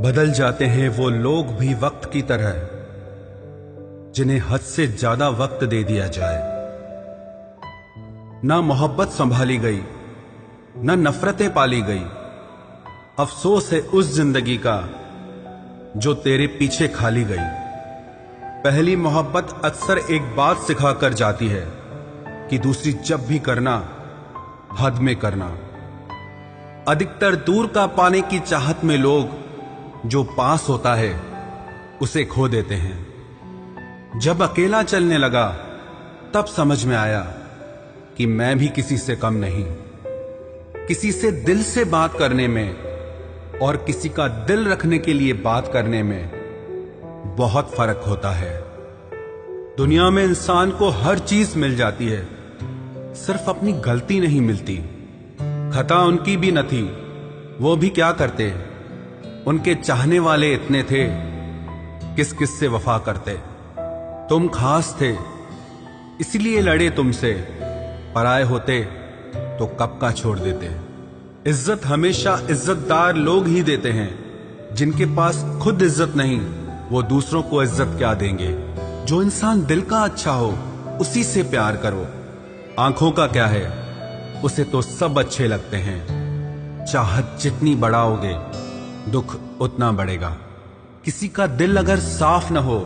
बदल जाते हैं वो लोग भी वक्त की तरह, जिन्हें हद से ज्यादा वक्त दे दिया जाए। ना मोहब्बत संभाली गई, ना नफरतें पाली गई। अफसोस है उस जिंदगी का जो तेरे पीछे खाली गई। पहली मोहब्बत अक्सर एक बात सिखा कर जाती है कि दूसरी जब भी करना, हद में करना। अधिकतर दूर का पाने की चाहत में लोग जो पास होता है उसे खो देते हैं। जब अकेला चलने लगा तब समझ में आया कि मैं भी किसी से कम नहीं। किसी से दिल से बात करने में और किसी का दिल रखने के लिए बात करने में बहुत फर्क होता है। दुनिया में इंसान को हर चीज मिल जाती है, सिर्फ अपनी गलती नहीं मिलती। खता उनकी भी न थी, वो भी क्या करते। उनके चाहने वाले इतने थे, किस किस से वफा करते। तुम खास थे इसलिए लड़े तुमसे, पराए होते तो कब का छोड़ देते। इज्जत हमेशा इज्जतदार लोग ही देते हैं। जिनके पास खुद इज्जत नहीं, वो दूसरों को इज्जत क्या देंगे। जो इंसान दिल का अच्छा हो उसी से प्यार करो। आंखों का क्या है, उसे तो सब अच्छे लगते हैं। चाहत जितनी बढ़ाओगे दुख उतना बढ़ेगा। किसी का दिल अगर साफ न हो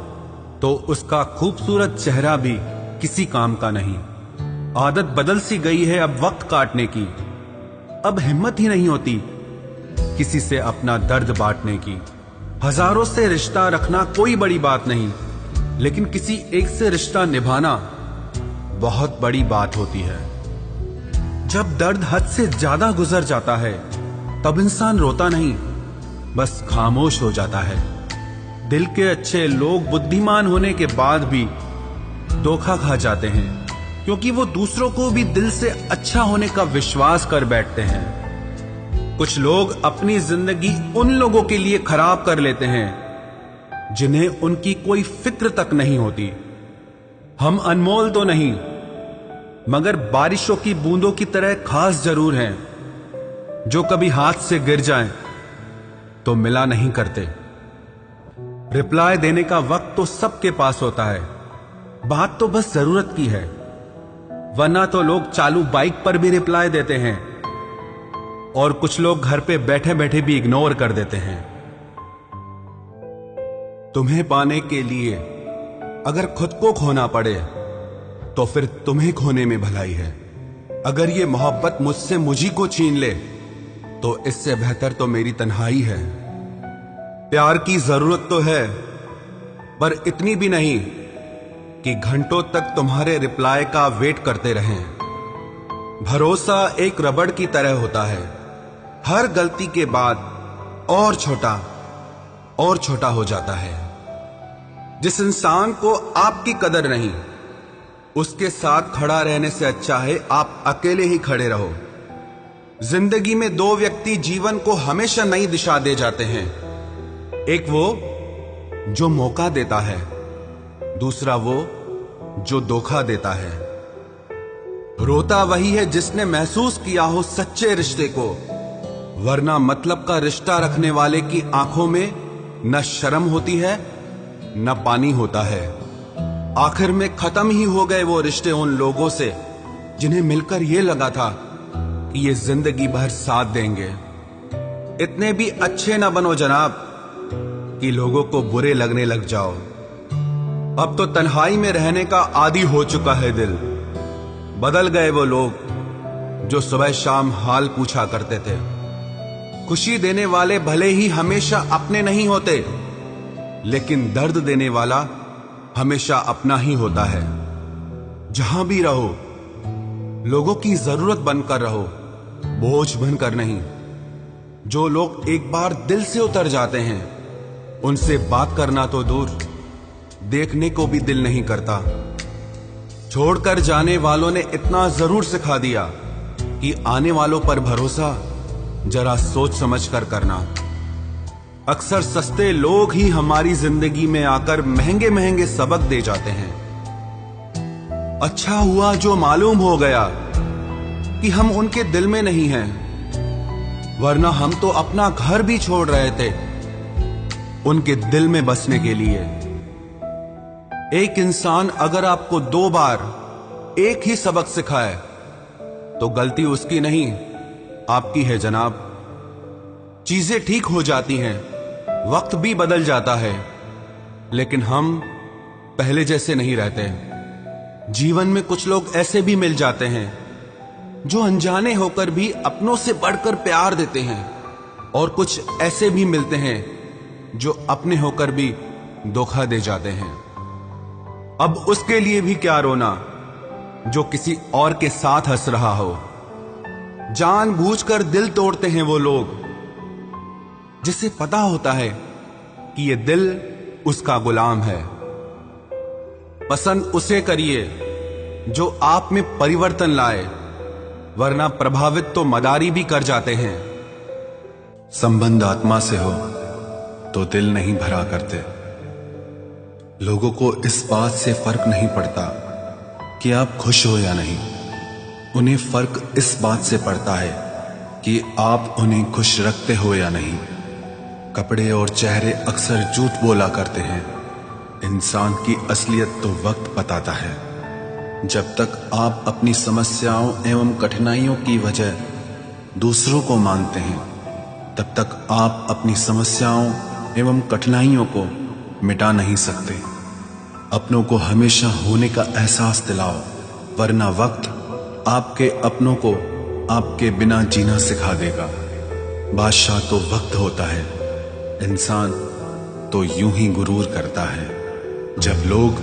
तो उसका खूबसूरत चेहरा भी किसी काम का नहीं। आदत बदल सी गई है अब वक्त काटने की। अब हिम्मत ही नहीं होती किसी से अपना दर्द बांटने की। हजारों से रिश्ता रखना कोई बड़ी बात नहीं, लेकिन किसी एक से रिश्ता निभाना बहुत बड़ी बात होती है। जब दर्द हद से ज्यादा गुजर जाता है तब इंसान रोता नहीं, बस खामोश हो जाता है। दिल के अच्छे लोग बुद्धिमान होने के बाद भी धोखा खा जाते हैं, क्योंकि वो दूसरों को भी दिल से अच्छा होने का विश्वास कर बैठते हैं। कुछ लोग अपनी जिंदगी उन लोगों के लिए खराब कर लेते हैं जिन्हें उनकी कोई फिक्र तक नहीं होती। हम अनमोल तो नहीं, मगर बारिशों की बूंदों की तरह खास जरूर हैं, जो कभी हाथ से गिर जाएं तो मिला नहीं करते। रिप्लाई देने का वक्त तो सबके पास होता है, बात तो बस जरूरत की है। वरना तो लोग चालू बाइक पर भी रिप्लाई देते हैं और कुछ लोग घर पे बैठे बैठे भी इग्नोर कर देते हैं। तुम्हें पाने के लिए अगर खुद को खोना पड़े तो फिर तुम्हें खोने में भलाई है। अगर ये मोहब्बत मुझसे मुझी को छीन ले तो इससे बेहतर तो मेरी तन्हाई है। प्यार की जरूरत तो है, पर इतनी भी नहीं कि घंटों तक तुम्हारे रिप्लाई का वेट करते रहें। भरोसा एक रबड़ की तरह होता है, हर गलती के बाद और छोटा हो जाता है। जिस इंसान को आपकी कदर नहीं, उसके साथ खड़ा रहने से अच्छा है आप अकेले ही खड़े रहो। जिंदगी में दो व्यक्ति जीवन को हमेशा नई दिशा दे जाते हैं। एक वो जो मौका देता है, दूसरा वो जो धोखा देता है। रोता वही है जिसने महसूस किया हो सच्चे रिश्ते को, वरना मतलब का रिश्ता रखने वाले की आंखों में न शर्म होती है न पानी होता है। आखिर में खत्म ही हो गए वो रिश्ते उन लोगों से जिन्हें मिलकर ये लगा था कि ये जिंदगी भर साथ देंगे। इतने भी अच्छे ना बनो जनाब कि लोगों को बुरे लगने लग जाओ। अब तो तन्हाई में रहने का आदी हो चुका है दिल। बदल गए वो लोग जो सुबह शाम हाल पूछा करते थे। खुशी देने वाले भले ही हमेशा अपने नहीं होते, लेकिन दर्द देने वाला हमेशा अपना ही होता है। जहां भी रहो लोगों की जरूरत बनकर रहो, बोझ बनकर नहीं। जो लोग एक बार दिल से उतर जाते हैं उनसे बात करना तो दूर, देखने को भी दिल नहीं करता। छोड़कर जाने वालों ने इतना जरूर सिखा दिया कि आने वालों पर भरोसा जरा सोच समझ कर करना। अक्सर सस्ते लोग ही हमारी जिंदगी में आकर महंगे महंगे सबक दे जाते हैं। अच्छा हुआ जो मालूम हो गया कि हम उनके दिल में नहीं हैं, वरना हम तो अपना घर भी छोड़ रहे थे उनके दिल में बसने के लिए। एक इंसान अगर आपको 2 बार एक ही सबक सिखाए तो गलती उसकी नहीं, आपकी है जनाब। चीजें ठीक हो जाती हैं, वक्त भी बदल जाता है, लेकिन हम पहले जैसे नहीं रहते। जीवन में कुछ लोग ऐसे भी मिल जाते हैं जो अनजाने होकर भी अपनों से बढ़कर प्यार देते हैं, और कुछ ऐसे भी मिलते हैं जो अपने होकर भी धोखा दे जाते हैं। अब उसके लिए भी क्या रोना जो किसी और के साथ हंस रहा हो। जानबूझकर दिल तोड़ते हैं वो लोग जिसे पता होता है कि ये दिल उसका गुलाम है। पसंद उसे करिए जो आप में परिवर्तन लाए, वरना प्रभावित तो मदारी भी कर जाते हैं। संबंध आत्मा से हो तो दिल नहीं भरा करते। लोगों को इस बात से फर्क नहीं पड़ता कि आप खुश हो या नहीं, उन्हें फर्क इस बात से पड़ता है कि आप उन्हें खुश रखते हो या नहीं। कपड़े और चेहरे अक्सर झूठ बोला करते हैं, इंसान की असलियत तो वक्त बताता है। जब तक आप अपनी समस्याओं एवं कठिनाइयों की वजह दूसरों को मानते हैं, तब तक आप अपनी समस्याओं एवं कठिनाइयों को मिटा नहीं सकते। अपनों को हमेशा होने का एहसास दिलाओ, वरना वक्त आपके अपनों को आपके बिना जीना सिखा देगा। बादशाह तो वक्त होता है, इंसान तो यूं ही गुरूर करता है। जब लोग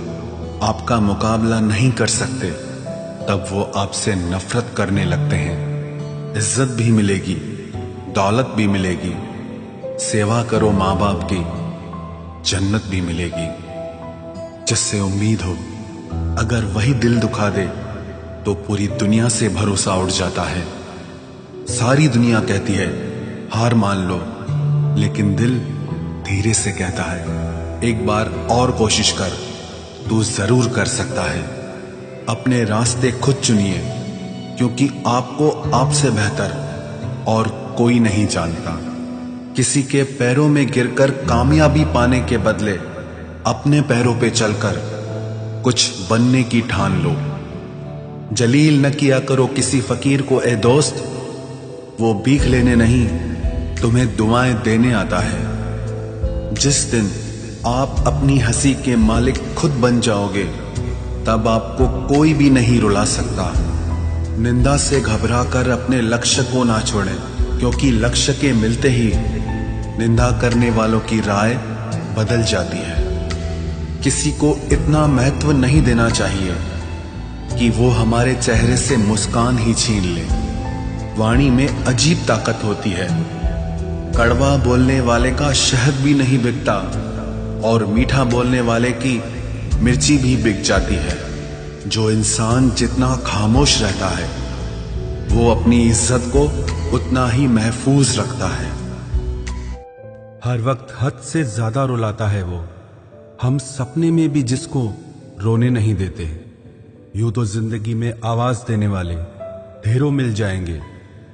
आपका मुकाबला नहीं कर सकते, तब वो आपसे नफरत करने लगते हैं। इज्जत भी मिलेगी, दौलत भी मिलेगी, सेवा करो माँ बाप की, जन्नत भी मिलेगी। जिससे उम्मीद हो, अगर वही दिल दुखा दे तो पूरी दुनिया से भरोसा उठ जाता है। सारी दुनिया कहती है हार मान लो, लेकिन दिल धीरे से कहता है एक बार और कोशिश कर, तू जरूर कर सकता है। अपने रास्ते खुद चुनिए, क्योंकि आपको आपसे बेहतर और कोई नहीं जानता। किसी के पैरों में गिरकर कामयाबी पाने के बदले अपने पैरों पे चलकर कुछ बनने की ठान लो। जलील न किया करो किसी फकीर को ए दोस्त, वो भीख लेने नहीं तुम्हें दुआएं देने आता है। जिस दिन आप अपनी हंसी के मालिक खुद बन जाओगे, तब आपको कोई भी नहीं रुला सकता। निंदा से घबराकर अपने लक्ष्य को ना छोड़ें, क्योंकि लक्ष्य के मिलते ही निंदा करने वालों की राय बदल जाती है। किसी को इतना महत्व नहीं देना चाहिए कि वो हमारे चेहरे से मुस्कान ही छीन ले। वाणी में अजीब ताकत होती है। कड़वा बोलने वाले का शहद भी नहीं बिकता, और मीठा बोलने वाले की मिर्ची भी बिक जाती है। जो इंसान जितना खामोश रहता है, वो अपनी इज्जत को उतना ही महफूज रखता है। हर वक्त हद से ज्यादा रुलाता है वो, हम सपने में भी जिसको रोने नहीं देते। यूं तो जिंदगी में आवाज देने वाले ढेरों मिल जाएंगे,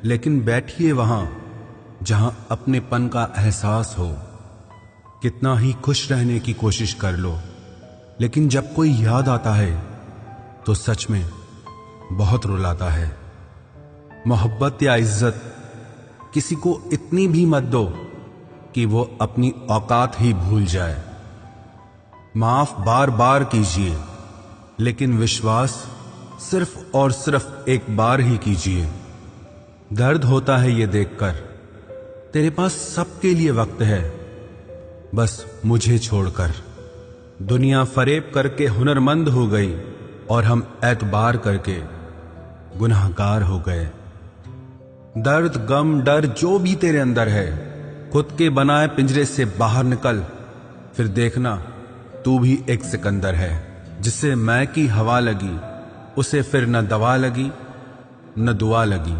लेकिन बैठिए वहां जहां अपनेपन का एहसास हो। कितना ही खुश रहने की कोशिश कर लो, लेकिन जब कोई याद आता है तो सच में बहुत रुलाता है। मोहब्बत या इज्जत किसी को इतनी भी मत दो कि वो अपनी औकात ही भूल जाए। माफ बार बार कीजिए, लेकिन विश्वास सिर्फ और सिर्फ एक बार ही कीजिए। दर्द होता है ये देखकर तेरे पास सबके लिए वक्त है, बस मुझे छोड़कर। दुनिया फरेब करके हुनरमंद हो गई और हम एतबार करके गुनाहगार हो गए। दर्द गम डर जो भी तेरे अंदर है, खुद के बनाए पिंजरे से बाहर निकल, फिर देखना तू भी एक सिकंदर है। जिसे मैं की हवा लगी, उसे फिर न दवा लगी न दुआ लगी।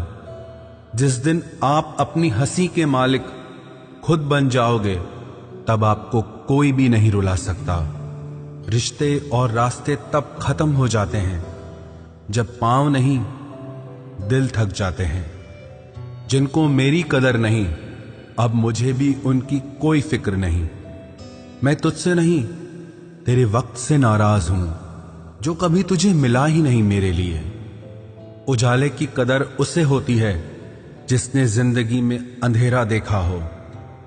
जिस दिन आप अपनी हंसी के मालिक खुद बन जाओगे, तब आपको कोई भी नहीं रुला सकता। रिश्ते और रास्ते तब खत्म हो जाते हैं जब पांव नहीं दिल थक जाते हैं। जिनको मेरी कदर नहीं, अब मुझे भी उनकी कोई फिक्र नहीं। मैं तुझसे नहीं, तेरे वक्त से नाराज हूं जो कभी तुझे मिला ही नहीं मेरे लिए। उजाले की कदर उसे होती है जिसने जिंदगी में अंधेरा देखा हो।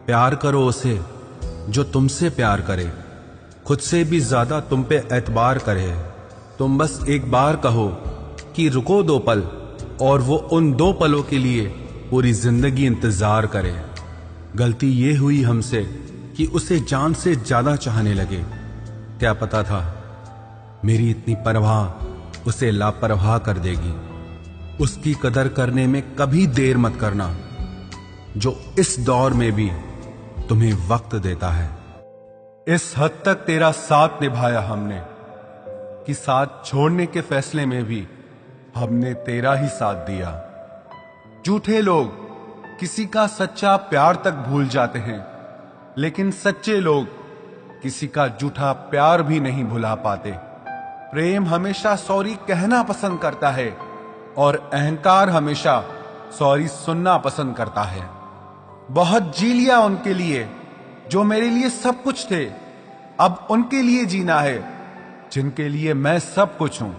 प्यार करो उसे जो तुमसे प्यार करे, खुद से भी ज्यादा तुम पे एतबार करे। तुम बस एक बार कहो कि रुको 2 पल, और वो उन 2 पलों के लिए पूरी जिंदगी इंतजार करे। गलती ये हुई हमसे कि उसे जान से ज्यादा चाहने लगे। क्या पता था मेरी इतनी परवाह उसे लापरवाह कर देगी। उसकी कदर करने में कभी देर मत करना, जो इस दौर में भी तुम्हें वक्त देता है। इस हद तक तेरा साथ निभाया हमने कि साथ छोड़ने के फैसले में भी हमने तेरा ही साथ दिया। झूठे लोग किसी का सच्चा प्यार तक भूल जाते हैं, लेकिन सच्चे लोग किसी का झूठा प्यार भी नहीं भुला पाते। प्रेम हमेशा सॉरी कहना पसंद करता है और अहंकार हमेशा सॉरी सुनना पसंद करता है। बहुत जी लिया उनके लिए जो मेरे लिए सब कुछ थे, अब उनके लिए जीना है जिनके लिए मैं सब कुछ हूं।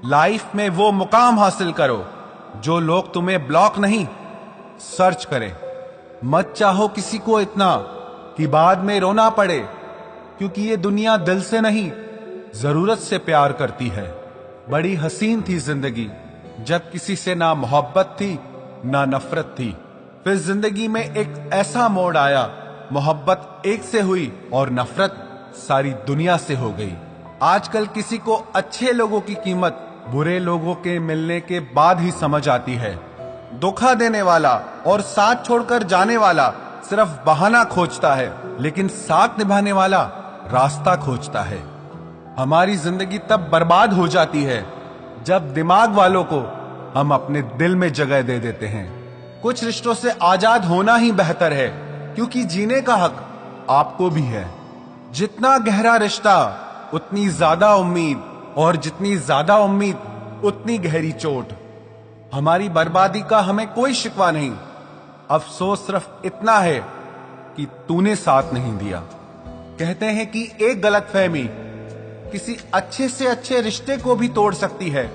लाइफ में वो मुकाम हासिल करो जो लोग तुम्हें ब्लॉक नहीं सर्च करें। मत चाहो किसी को इतना कि बाद में रोना पड़े, क्योंकि ये दुनिया दिल से नहीं जरूरत से प्यार करती है। बड़ी हसीन थी जिंदगी जब किसी से ना मोहब्बत थी ना नफरत थी। फिर जिंदगी में एक ऐसा मोड़ आया, मोहब्बत एक से हुई और नफरत सारी दुनिया से हो गई। आजकल किसी को अच्छे लोगों की कीमत बुरे लोगों के मिलने के बाद ही समझ आती है। धोखा देने वाला और साथ छोड़कर जाने वाला सिर्फ बहाना खोजता है, लेकिन साथ निभाने वाला रास्ता खोजता है। हमारी जिंदगी तब बर्बाद हो जाती है जब दिमाग वालों को हम अपने दिल में जगह दे देते हैं। कुछ रिश्तों से आजाद होना ही बेहतर है, क्योंकि जीने का हक आपको भी है। जितना गहरा रिश्ता उतनी ज्यादा उम्मीद, और जितनी ज्यादा उम्मीद उतनी गहरी चोट। हमारी बर्बादी का हमें कोई शिकवा नहीं, अफसोस सिर्फ इतना है कि तूने साथ नहीं दिया। कहते हैं कि एक गलतफहमी किसी अच्छे से अच्छे रिश्ते को भी तोड़ सकती है,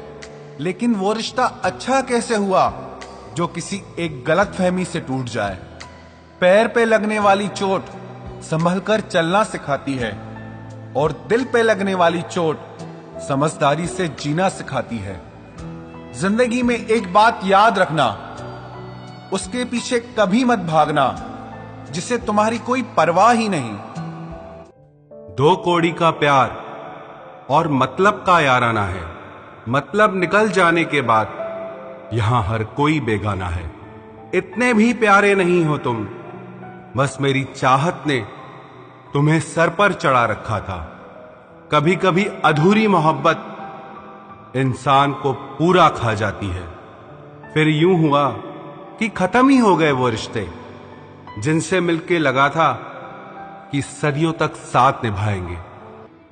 लेकिन वो रिश्ता अच्छा कैसे हुआ जो किसी एक गलतफहमी से टूट जाए। पैर पे लगने वाली चोट संभल कर चलना सिखाती है, और दिल पे लगने वाली चोट समझदारी से जीना सिखाती है। जिंदगी में एक बात याद रखना, उसके पीछे कभी मत भागना जिसे तुम्हारी कोई परवाह ही नहीं। 2 कौड़ी का प्यार और मतलब का याराना है। मतलब निकल जाने के बाद यहां हर कोई बेगाना है। इतने भी प्यारे नहीं हो तुम, बस मेरी चाहत ने तुम्हें सर पर चढ़ा रखा था। कभी कभी अधूरी मोहब्बत इंसान को पूरा खा जाती है। फिर यूं हुआ कि खत्म ही हो गए वो रिश्ते जिनसे मिलके लगा था कि सदियों तक साथ निभाएंगे।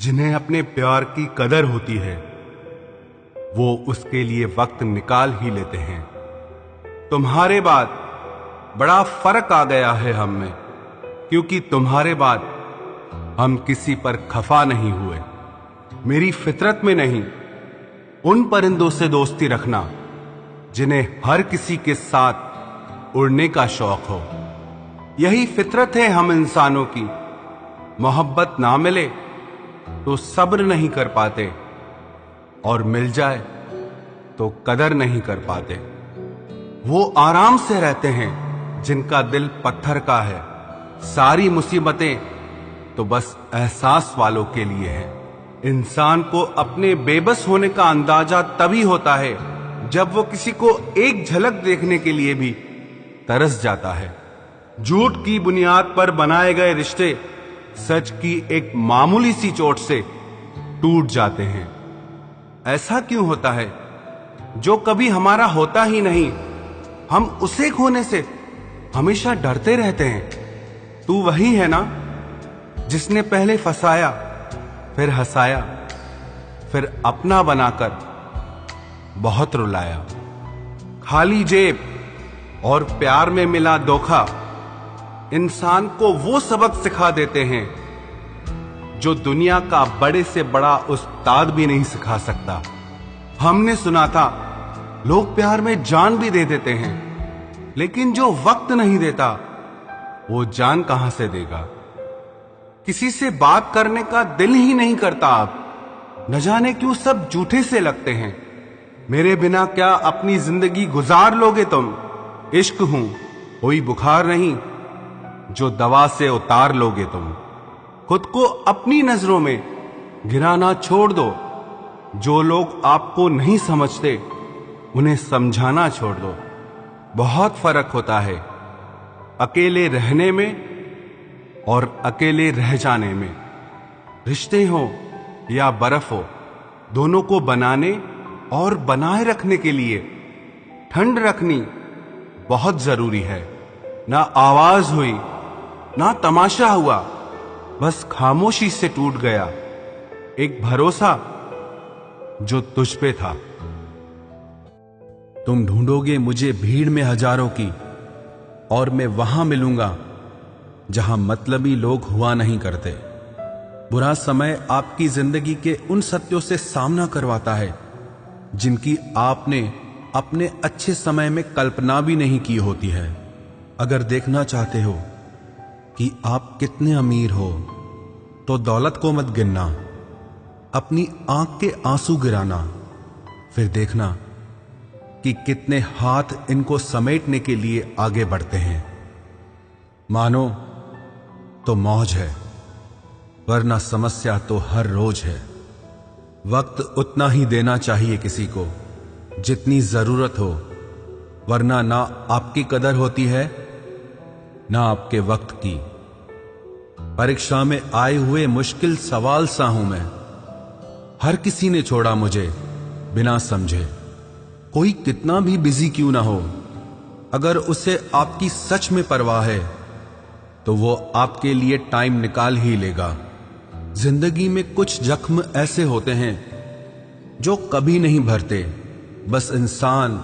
जिन्हें अपने प्यार की कदर होती है वो उसके लिए वक्त निकाल ही लेते हैं। तुम्हारे बाद बड़ा फर्क आ गया है हम में, क्योंकि तुम्हारे बाद हम किसी पर खफा नहीं हुए। मेरी फितरत में नहीं उन परिंदों से दोस्ती रखना जिन्हें हर किसी के साथ उड़ने का शौक हो। यही फितरत है हम इंसानों की। मोहब्बत ना मिले तो सब्र नहीं कर पाते, और मिल जाए तो कदर नहीं कर पाते। वो आराम से रहते हैं जिनका दिल पत्थर का है। सारी मुसीबतें तो बस एहसास वालों के लिए है। इंसान को अपने बेबस होने का अंदाजा तभी होता है जब वो किसी को एक झलक देखने के लिए भी तरस जाता है। झूठ की बुनियाद पर बनाए गए रिश्ते सच की एक मामूली सी चोट से टूट जाते हैं। ऐसा क्यों होता है? जो कभी हमारा होता ही नहीं, हम उसे खोने से हमेशा डरते रहते हैं। तू वही है ना जिसने पहले फंसाया, फिर हंसाया, फिर अपना बनाकर बहुत रुलाया। खाली जेब और प्यार में मिला धोखा इंसान को वो सबक सिखा देते हैं जो दुनिया का बड़े से बड़ा उस्ताद भी नहीं सिखा सकता। हमने सुना था लोग प्यार में जान भी दे देते हैं, लेकिन जो वक्त नहीं देता वो जान कहां से देगा। किसी से बात करने का दिल ही नहीं करता अब, न जाने क्यों सब झूठे से लगते हैं। मेरे बिना क्या अपनी जिंदगी गुजार लोगे तुम? इश्क हूं कोई बुखार नहीं जो दवा से उतार लोगे तुम। खुद को अपनी नजरों में गिराना छोड़ दो। जो लोग आपको नहीं समझते उन्हें समझाना छोड़ दो। बहुत फर्क होता है अकेले रहने में और अकेले रह जाने में। रिश्ते हो या बर्फ हो, दोनों को बनाने और बनाए रखने के लिए ठंड रखनी बहुत जरूरी है। ना आवाज हुई ना तमाशा हुआ, बस खामोशी से टूट गया एक भरोसा जो तुझ पे था। तुम ढूंढोगे मुझे भीड़ में हजारों की, और मैं वहां मिलूंगा जहां मतलबी लोग हुआ नहीं करते। बुरा समय आपकी जिंदगी के उन सत्यों से सामना करवाता है जिनकी आपने अपने अच्छे समय में कल्पना भी नहीं की होती है। अगर देखना चाहते हो कि आप कितने अमीर हो तो दौलत को मत गिनना, अपनी आंख के आंसू गिराना, फिर देखना कि कितने हाथ इनको समेटने के लिए आगे बढ़ते हैं। मानो तो मौज है, वरना समस्या तो हर रोज है। वक्त उतना ही देना चाहिए किसी को जितनी जरूरत हो, वरना ना आपकी कदर होती है ना आपके वक्त की। परीक्षा में आए हुए मुश्किल सवाल सा हूं मैं। हर किसी ने छोड़ा मुझे बिना समझे। कोई कितना भी बिजी क्यों ना हो, अगर उसे आपकी सच में परवाह है तो वो आपके लिए टाइम निकाल ही लेगा। जिंदगी में कुछ जख्म ऐसे होते हैं जो कभी नहीं भरते, बस इंसान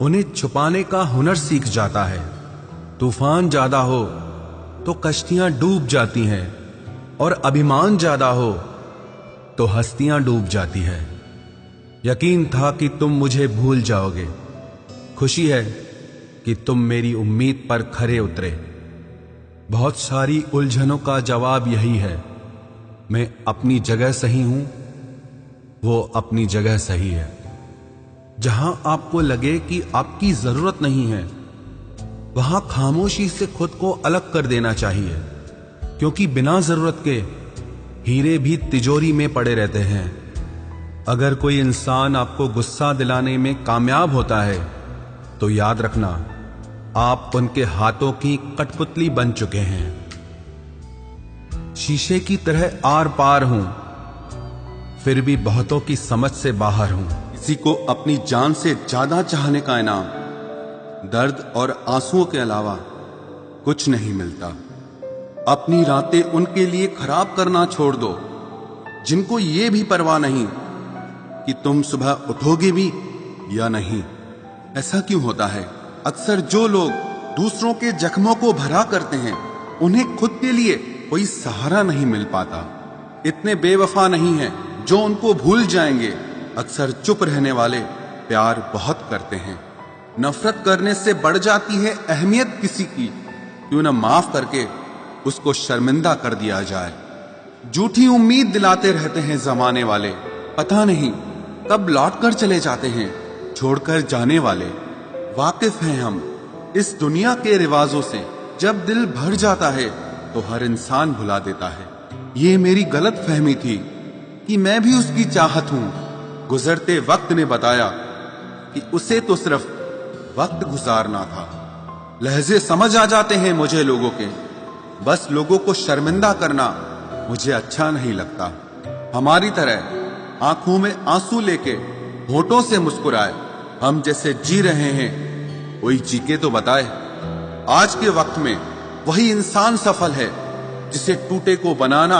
उन्हें छुपाने का हुनर सीख जाता है। तूफान ज्यादा हो तो कश्तियां डूब जाती हैं, और अभिमान ज्यादा हो तो हस्तियां डूब जाती है। यकीन था कि तुम मुझे भूल जाओगे। खुशी है कि तुम मेरी उम्मीद पर खरे उतरे। बहुत सारी उलझनों का जवाब यही है, मैं अपनी जगह सही हूं, वो अपनी जगह सही है। जहां आपको लगे कि आपकी जरूरत नहीं है, वहां खामोशी से खुद को अलग कर देना चाहिए, क्योंकि बिना जरूरत के हीरे भी तिजोरी में पड़े रहते हैं। अगर कोई इंसान आपको गुस्सा दिलाने में कामयाब होता है तो याद रखना आप उनके हाथों की कठपुतली बन चुके हैं। शीशे की तरह आर पार हूं, फिर भी बहुतों की समझ से बाहर हूं। किसी को अपनी जान से ज्यादा चाहने का इनाम दर्द और आंसुओं के अलावा कुछ नहीं मिलता। अपनी रातें उनके लिए खराब करना छोड़ दो जिनको ये भी परवाह नहीं कि तुम सुबह उठोगे भी या नहीं। ऐसा क्यों होता है? अक्सर जो लोग दूसरों के जख्मों को भरा करते हैं, उन्हें खुद के लिए कोई सहारा नहीं मिल पाता। इतने बेवफा नहीं हैं जो उनको भूल जाएंगे। अक्सर चुप रहने वाले प्यार बहुत करते हैं। नफरत करने से बढ़ जाती है अहमियत किसी की। क्यों न माफ करके उसको शर्मिंदा कर दिया जाए। झूठी उम्मीद दिलाते रहते हैं जमाने वाले, पता नहीं कब लौट कर चले जाते हैं छोड़कर जाने वाले। वाकिफ हैं हम इस दुनिया के रिवाजों से, जब दिल भर जाता है तो हर इंसान भुला देता है। ये मेरी गलत फहमी थी कि मैं भी उसकी चाहत हूं। गुजरते वक्त ने बताया कि उसे तो सिर्फ वक्त गुजारना था। लहजे समझ आ जाते हैं मुझे लोगों के, बस लोगों को शर्मिंदा करना मुझे अच्छा नहीं लगता। हमारी तरह आंखों में आंसू लेके होठों से मुस्कुराए, हम जैसे जी रहे हैं कोई जी के तो बताए। आज के वक्त में वही इंसान सफल है जिसे टूटे को बनाना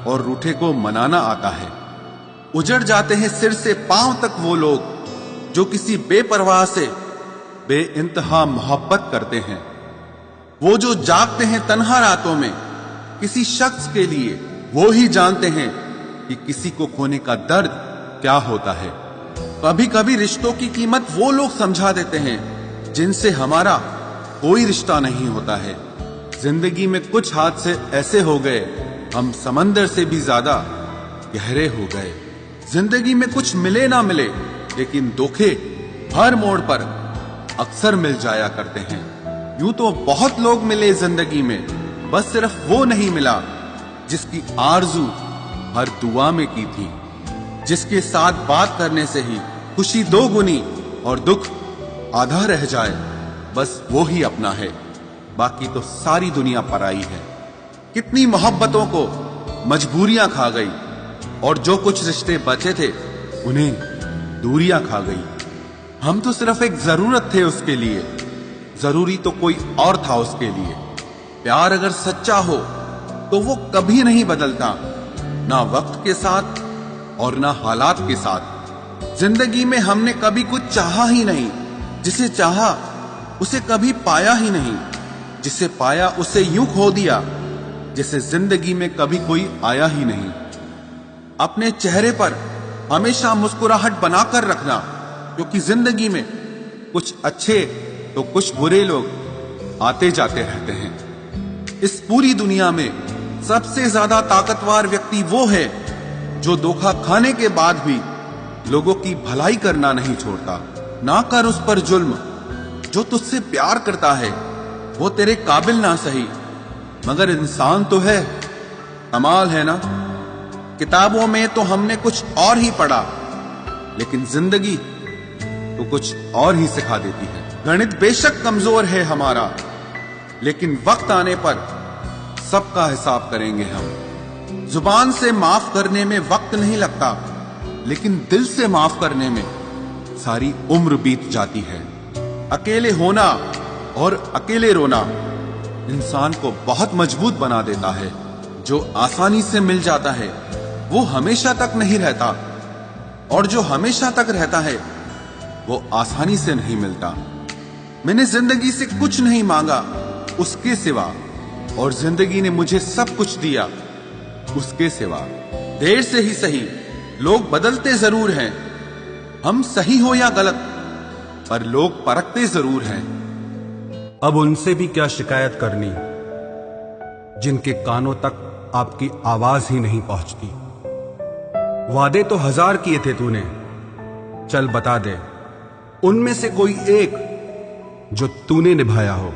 और रूठे को मनाना आता है। उजड़ जाते हैं सिर से पांव तक वो लोग जो किसी बेपरवाह से बेइंतहा मोहब्बत करते हैं। वो जो जागते हैं तन्हा रातों में किसी शख्स के लिए, वो ही जानते हैं कि किसी को खोने का दर्द क्या होता है। कभी कभी रिश्तों की कीमत वो लोग समझा देते हैं जिनसे हमारा कोई रिश्ता नहीं होता है। जिंदगी में कुछ हादसे ऐसे हो गए, हम समंदर से भी ज्यादा गहरे हो गए। जिंदगी में कुछ मिले ना मिले, लेकिन धोखे हर मोड़ पर अक्सर मिल जाया करते हैं। यूं तो बहुत लोग मिले जिंदगी में, बस सिर्फ वो नहीं मिला जिसकी आरजू हर दुआ में की थी, जिसके साथ बात करने से ही खुशी दो गुनी और दुख आधा रह जाए। बस वो ही अपना है, बाकी तो सारी दुनिया पराई है। कितनी मोहब्बतों को मजबूरियां खा गई, और जो कुछ रिश्ते बचे थे उन्हें दूरियां खा गई। हम तो सिर्फ एक जरूरत थे उसके लिए, जरूरी तो कोई और था उसके लिए। प्यार अगर सच्चा हो तो वो कभी नहीं बदलता, ना वक्त के साथ और ना हालात के साथ। जिंदगी में हमने कभी कुछ चाहा ही नहीं, जिसे चाहा उसे कभी पाया ही नहीं, जिसे पाया उसे यूं खो दिया जिसे जिंदगी में कभी कोई आया ही नहीं। अपने चेहरे पर हमेशा मुस्कुराहट बनाकर रखना, क्योंकि जिंदगी में कुछ अच्छे तो कुछ बुरे लोग आते जाते रहते हैं। इस पूरी दुनिया में सबसे ज्यादा ताकतवर व्यक्ति वो है जो धोखा खाने के बाद भी लोगों की भलाई करना नहीं छोड़ता। ना कर उस पर जुल्म, जो तुझसे प्यार करता है वो तेरे काबिल ना सही, मगर इंसान तो है। कमाल है ना, किताबों में तो हमने कुछ और ही पढ़ा, लेकिन जिंदगी तो कुछ और ही सिखा देती है। गणित बेशक कमजोर है हमारा, लेकिन वक्त आने पर सबका हिसाब करेंगे हम। जुबान से माफ करने में वक्त नहीं लगता, लेकिन दिल से माफ करने में सारी उम्र बीत जाती है। अकेले होना और अकेले रोना इंसान को बहुत मजबूत बना देता है। जो आसानी से मिल जाता है वो हमेशा तक नहीं रहता, और जो हमेशा तक रहता है वो आसानी से नहीं मिलता। मैंने जिंदगी से कुछ नहीं मांगा उसके सिवा, और जिंदगी ने मुझे सब कुछ दिया उसके सिवा। देर से ही सही, लोग बदलते जरूर हैं, हम सही हो या गलत, पर लोग परखते जरूर हैं। अब उनसे भी क्या शिकायत करनी जिनके कानों तक आपकी आवाज ही नहीं पहुंचती। वादे तो 1000 किए थे तूने, चल बता दे उनमें से कोई एक जो तूने निभाया हो।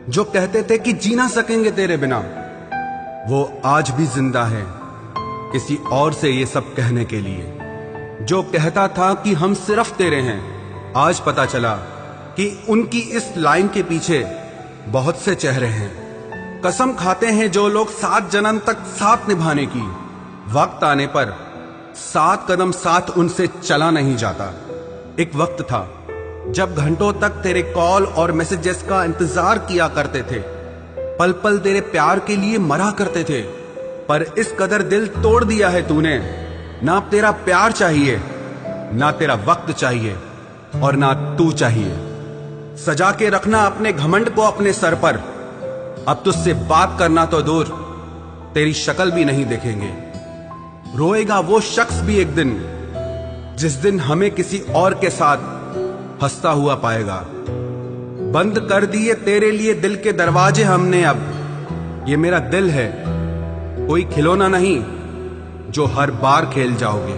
जो कहते थे कि जी ना सकेंगे तेरे बिना, वो आज भी जिंदा है किसी और से ये सब कहने के लिए। जो कहता था कि हम सिर्फ तेरे हैं, आज पता चला कि उनकी इस लाइन के पीछे बहुत से चेहरे हैं। कसम खाते हैं जो लोग 7 जन्म तक साथ निभाने की, वक्त आने पर 7 कदम साथ उनसे चला नहीं जाता। एक वक्त था जब घंटों तक तेरे कॉल और मैसेजेस का इंतजार किया करते थे, पल पल तेरे प्यार के लिए मरा करते थे, पर इस कदर दिल तोड़ दिया है तूने। ना तेरा प्यार चाहिए, ना तेरा वक्त चाहिए, और ना तू चाहिए। सजा के रखना अपने घमंड को अपने सर पर। अब तुझसे बात करना तो दूर, तेरी शक्ल भी नहीं देखेंगे। रोएगा वो शख्स भी एक दिन, जिस दिन हमें किसी और के साथ हंसता हुआ पाएगा। बंद कर दिए तेरे लिए दिल के दरवाजे हमने अब। ये मेरा दिल है, कोई खिलौना नहीं जो हर बार खेल जाओगे।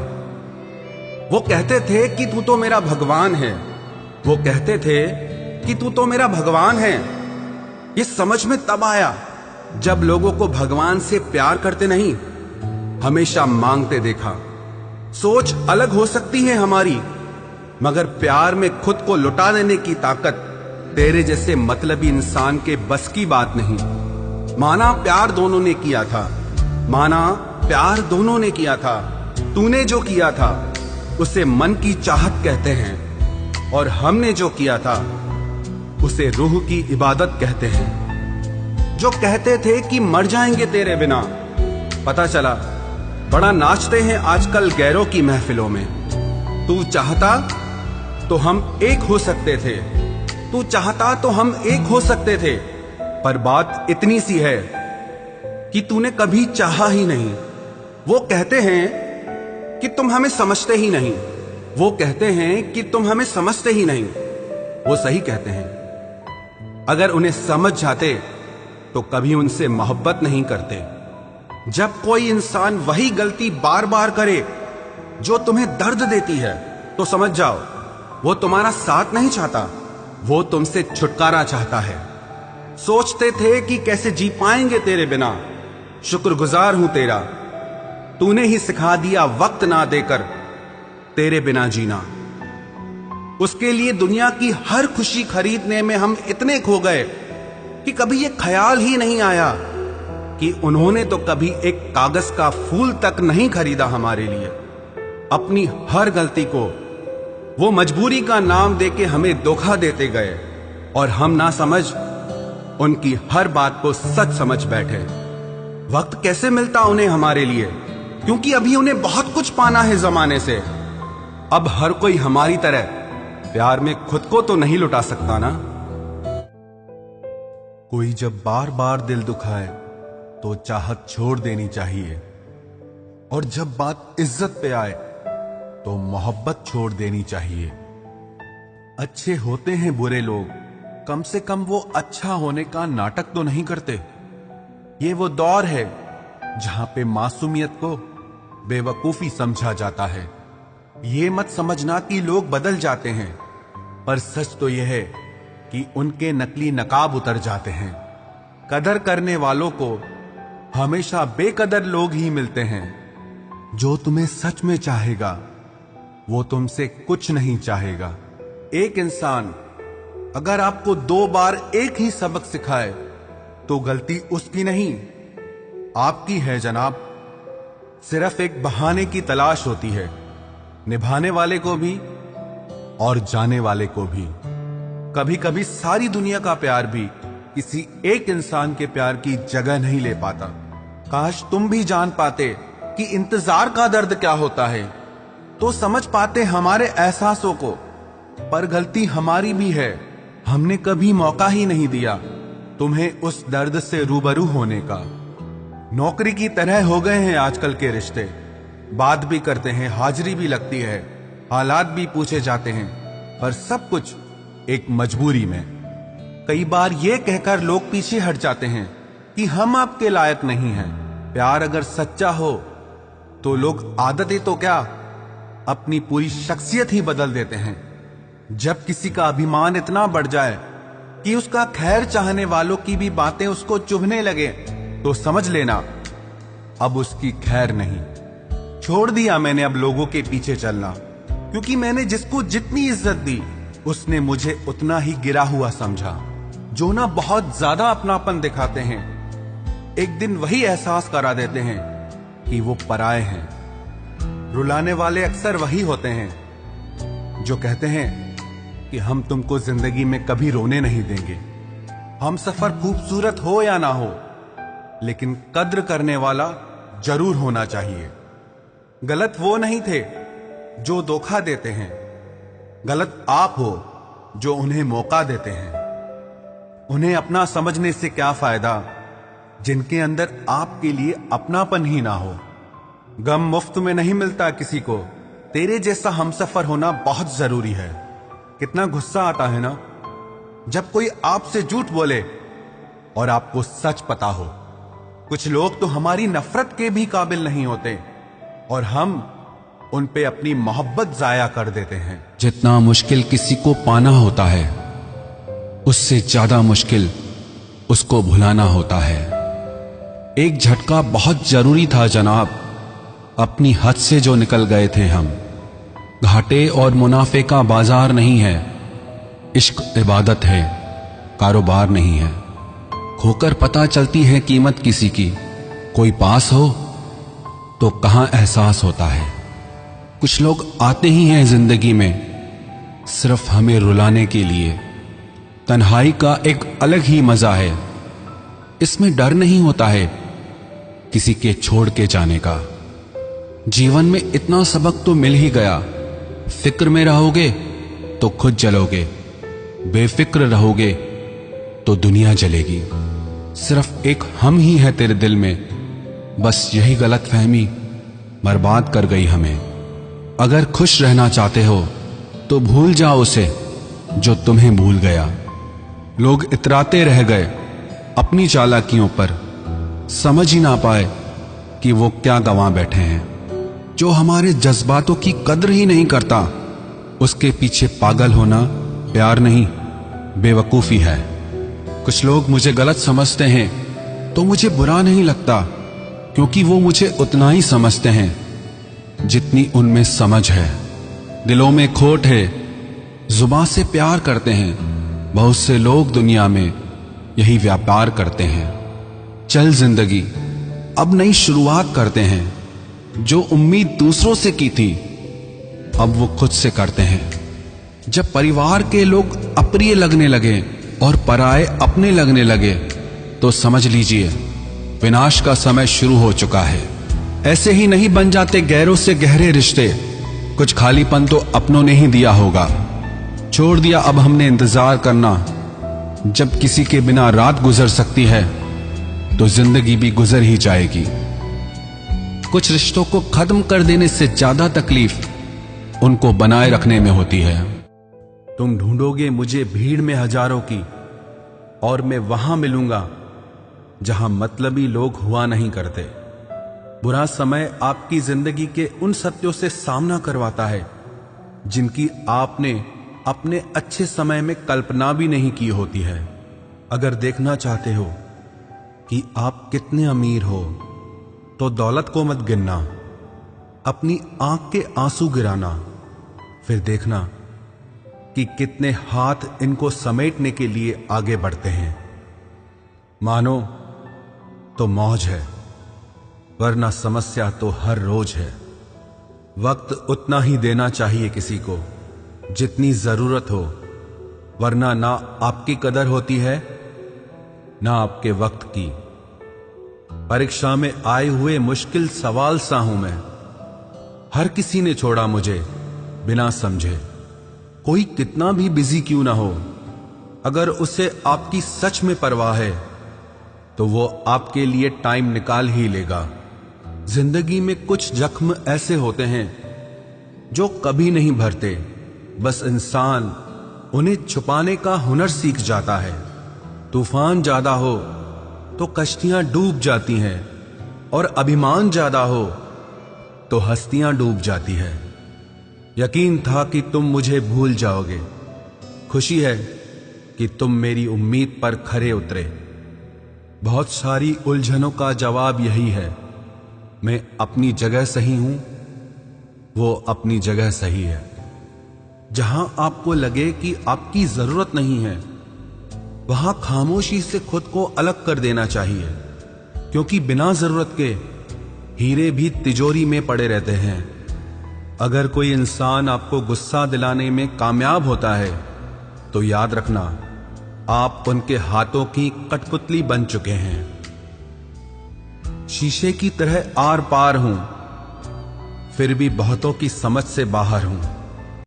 वो कहते थे कि तू तो मेरा भगवान है, वो कहते थे कि तू तो मेरा भगवान है। ये समझ में तब आया जब लोगों को भगवान से प्यार करते नहीं, हमेशा मांगते देखा। सोच अलग हो सकती है हमारी, मगर प्यार में खुद को लुटा देने की ताकत तेरे जैसे मतलबी इंसान के बस की बात नहीं। माना प्यार दोनों ने किया था, माना प्यार दोनों ने किया था। तूने जो किया था उसे मन की चाहत कहते हैं, और हमने जो किया था उसे रूह की इबादत कहते हैं। जो कहते थे कि मर जाएंगे तेरे बिना, पता चला बड़ा नाचते हैं आजकल गैरों की महफिलों में। तू चाहता तो हम एक हो सकते थे, तू चाहता तो हम एक हो सकते थे, पर बात इतनी सी है कि तूने कभी चाहा ही नहीं। वो कहते हैं कि तुम हमें समझते ही नहीं। वो कहते हैं कि तुम हमें समझते ही नहीं। वो सही कहते हैं। अगर उन्हें समझ जाते तो कभी उनसे मोहब्बत नहीं करते। जब कोई इंसान वही गलती बार बार करे जो तुम्हें दर्द देती है, तो समझ जाओ वो तुम्हारा साथ नहीं चाहता, वो तुमसे छुटकारा चाहता है। सोचते थे कि कैसे जी पाएंगे तेरे बिना, शुक्रगुजार हूं तेरा, तूने ही सिखा दिया वक्त ना देकर तेरे बिना जीना। उसके लिए दुनिया की हर खुशी खरीदने में हम इतने खो गए कि कभी ये ख्याल ही नहीं आया कि उन्होंने तो कभी एक कागज का फूल तक नहीं खरीदा हमारे लिए। अपनी हर गलती को वो मजबूरी का नाम देके हमें धोखा देते गए और हम ना समझ उनकी हर बात को सच समझ बैठे। वक्त कैसे मिलता उन्हें हमारे लिए, क्योंकि अभी उन्हें बहुत कुछ पाना है जमाने से। अब हर कोई हमारी तरह प्यार में खुद को तो नहीं लुटा सकता ना। कोई जब बार बार दिल दुखाए तो चाहत छोड़ देनी चाहिए, और जब बात इज्जत पे आए तो मोहब्बत छोड़ देनी चाहिए। अच्छे होते हैं बुरे लोग, कम से कम वो अच्छा होने का नाटक तो नहीं करते। ये वो दौर है जहां पे मासूमियत को बेवकूफी समझा जाता है। ये मत समझना कि लोग बदल जाते हैं, पर सच तो यह है कि उनके नकली नकाब उतर जाते हैं। कदर करने वालों को हमेशा बेकदर लोग ही मिलते हैं। जो तुम्हें सच में चाहेगा वो तुमसे कुछ नहीं चाहेगा। एक इंसान अगर आपको 2 बार एक ही सबक सिखाए तो गलती उसकी नहीं आपकी है जनाब। सिर्फ एक बहाने की तलाश होती है, निभाने वाले को भी और जाने वाले को भी। कभी कभी सारी दुनिया का प्यार भी किसी एक इंसान के प्यार की जगह नहीं ले पाता। काश तुम भी जान पाते कि इंतजार का दर्द क्या होता है, तो समझ पाते हमारे एहसासों को। पर गलती हमारी भी है, हमने कभी मौका ही नहीं दिया तुम्हें उस दर्द से रूबरू होने का। नौकरी की तरह हो गए हैं आजकल के रिश्ते। बात भी करते हैं, हाजिरी भी लगती है, हालात भी पूछे जाते हैं, पर सब कुछ एक मजबूरी में। कई बार ये कहकर लोग पीछे हट जाते हैं कि हम आपके लायक नहीं हैं। प्यार अगर सच्चा हो तो लोग आदतें तो क्या, अपनी पूरी शख्सियत ही बदल देते हैं। जब किसी का अभिमान इतना बढ़ जाए कि उसका खैर चाहने वालों की भी बातें उसको चुभने लगे, तो समझ लेना अब उसकी खैर नहीं। छोड़ दिया मैंने अब लोगों के पीछे चलना, क्योंकि मैंने जिसको जितनी इज्जत दी उसने मुझे उतना ही गिरा हुआ समझा। जो ना बहुत ज्यादा अपनापन दिखाते हैं, एक दिन वही एहसास करा देते हैं कि वो पराए हैं। रुलाने वाले अक्सर वही होते हैं जो कहते हैं कि हम तुमको जिंदगी में कभी रोने नहीं देंगे। हम सफर खूबसूरत हो या ना हो, लेकिन कद्र करने वाला जरूर होना चाहिए। गलत वो नहीं थे जो धोखा देते हैं, गलत आप हो जो उन्हें मौका देते हैं। उन्हें अपना समझने से क्या फायदा जिनके अंदर आपके लिए अपनापन ही ना हो। गम मुफ्त में नहीं मिलता किसी को, तेरे जैसा हमसफर होना बहुत जरूरी है। कितना गुस्सा आता है ना जब कोई आपसे झूठ बोले और आपको सच पता हो। कुछ लोग तो हमारी नफरत के भी काबिल नहीं होते और हम उन पे अपनी मोहब्बत जाया कर देते हैं। जितना मुश्किल किसी को पाना होता है, उससे ज्यादा मुश्किल उसको भुलाना होता है। एक झटका बहुत जरूरी था जनाब, अपनी हद से जो निकल गए थे हम। घाटे और मुनाफे का बाजार नहीं है, इश्क इबादत है, कारोबार नहीं है। खोकर पता चलती है कीमत किसी की, कोई पास हो तो कहां एहसास होता है। कुछ लोग आते ही हैं जिंदगी में सिर्फ हमें रुलाने के लिए। तन्हाई का एक अलग ही मजा है, इसमें डर नहीं होता है किसी के छोड़ के जाने का। जीवन में इतना सबक तो मिल ही गया, फिक्र में रहोगे तो खुद जलोगे, बेफिक्र रहोगे तो दुनिया जलेगी। सिर्फ एक हम ही है तेरे दिल में, बस यही गलतफहमी बर्बाद कर गई हमें। अगर खुश रहना चाहते हो तो भूल जाओ उसे जो तुम्हें भूल गया। लोग इतराते रह गए अपनी चालाकियों पर, समझ ही ना पाए कि वो क्या गंवा बैठे हैं। जो हमारे जज्बातों की कद्र ही नहीं करता, उसके पीछे पागल होना प्यार नहीं, बेवकूफी है। कुछ लोग मुझे गलत समझते हैं तो मुझे बुरा नहीं लगता, क्योंकि वो मुझे उतना ही समझते हैं जितनी उनमें समझ है। दिलों में खोट है, जुबान से प्यार करते हैं। बहुत से लोग दुनिया में यही व्यापार करते हैं। चल जिंदगी अब नई शुरुआत करते हैं। जो उम्मीद दूसरों से की थी अब वो खुद से करते हैं। जब परिवार के लोग अप्रिय लगने लगे और पराये अपने लगने लगे तो समझ लीजिए विनाश का समय शुरू हो चुका है। ऐसे ही नहीं बन जाते गैरों से गहरे रिश्ते, कुछ खालीपन तो अपनों ने ही दिया होगा। छोड़ दिया अब हमने इंतजार करना। जब किसी के बिना रात गुजर सकती है तो जिंदगी भी गुजर ही जाएगी। कुछ रिश्तों को खत्म कर देने से ज्यादा तकलीफ उनको बनाए रखने में होती है। तुम ढूंढोगे मुझे भीड़ में हजारों की, और मैं वहां मिलूंगा जहां मतलबी लोग हुआ नहीं करते। बुरा समय आपकी जिंदगी के उन सत्यों से सामना करवाता है जिनकी आपने अपने अच्छे समय में कल्पना भी नहीं की होती है। अगर देखना चाहते हो कि आप कितने अमीर हो तो दौलत को मत गिनना, अपनी आंख के आंसू गिराना, फिर देखना कि कितने हाथ इनको समेटने के लिए आगे बढ़ते हैं। मानो तो मौज है, वरना समस्या तो हर रोज है। वक्त उतना ही देना चाहिए किसी को जितनी जरूरत हो, वरना ना आपकी कदर होती है ना आपके वक्त की। परीक्षा में आए हुए मुश्किल सवाल सा हूं मैं। हर किसी ने छोड़ा मुझे बिना समझे। कोई कितना भी बिजी क्यों ना हो, अगर उसे आपकी सच में परवाह है तो वो आपके लिए टाइम निकाल ही लेगा। जिंदगी में कुछ जख्म ऐसे होते हैं जो कभी नहीं भरते, बस इंसान उन्हें छुपाने का हुनर सीख जाता है। तूफान ज्यादा हो तो कश्तियां डूब जाती हैं, और अभिमान ज्यादा हो तो हस्तियां डूब जाती है। यकीन था कि तुम मुझे भूल जाओगे। खुशी है कि तुम मेरी उम्मीद पर खरे उतरे। बहुत सारी उलझनों का जवाब यही है, मैं अपनी जगह सही हूं, वो अपनी जगह सही है। जहां आपको लगे कि आपकी जरूरत नहीं है, वहां खामोशी से खुद को अलग कर देना चाहिए, क्योंकि बिना जरूरत के हीरे भी तिजोरी में पड़े रहते हैं। अगर कोई इंसान आपको गुस्सा दिलाने में कामयाब होता है तो याद रखना आप उनके हाथों की कठपुतली बन चुके हैं। शीशे की तरह आर पार हूं, फिर भी बहुतों की समझ से बाहर हूं।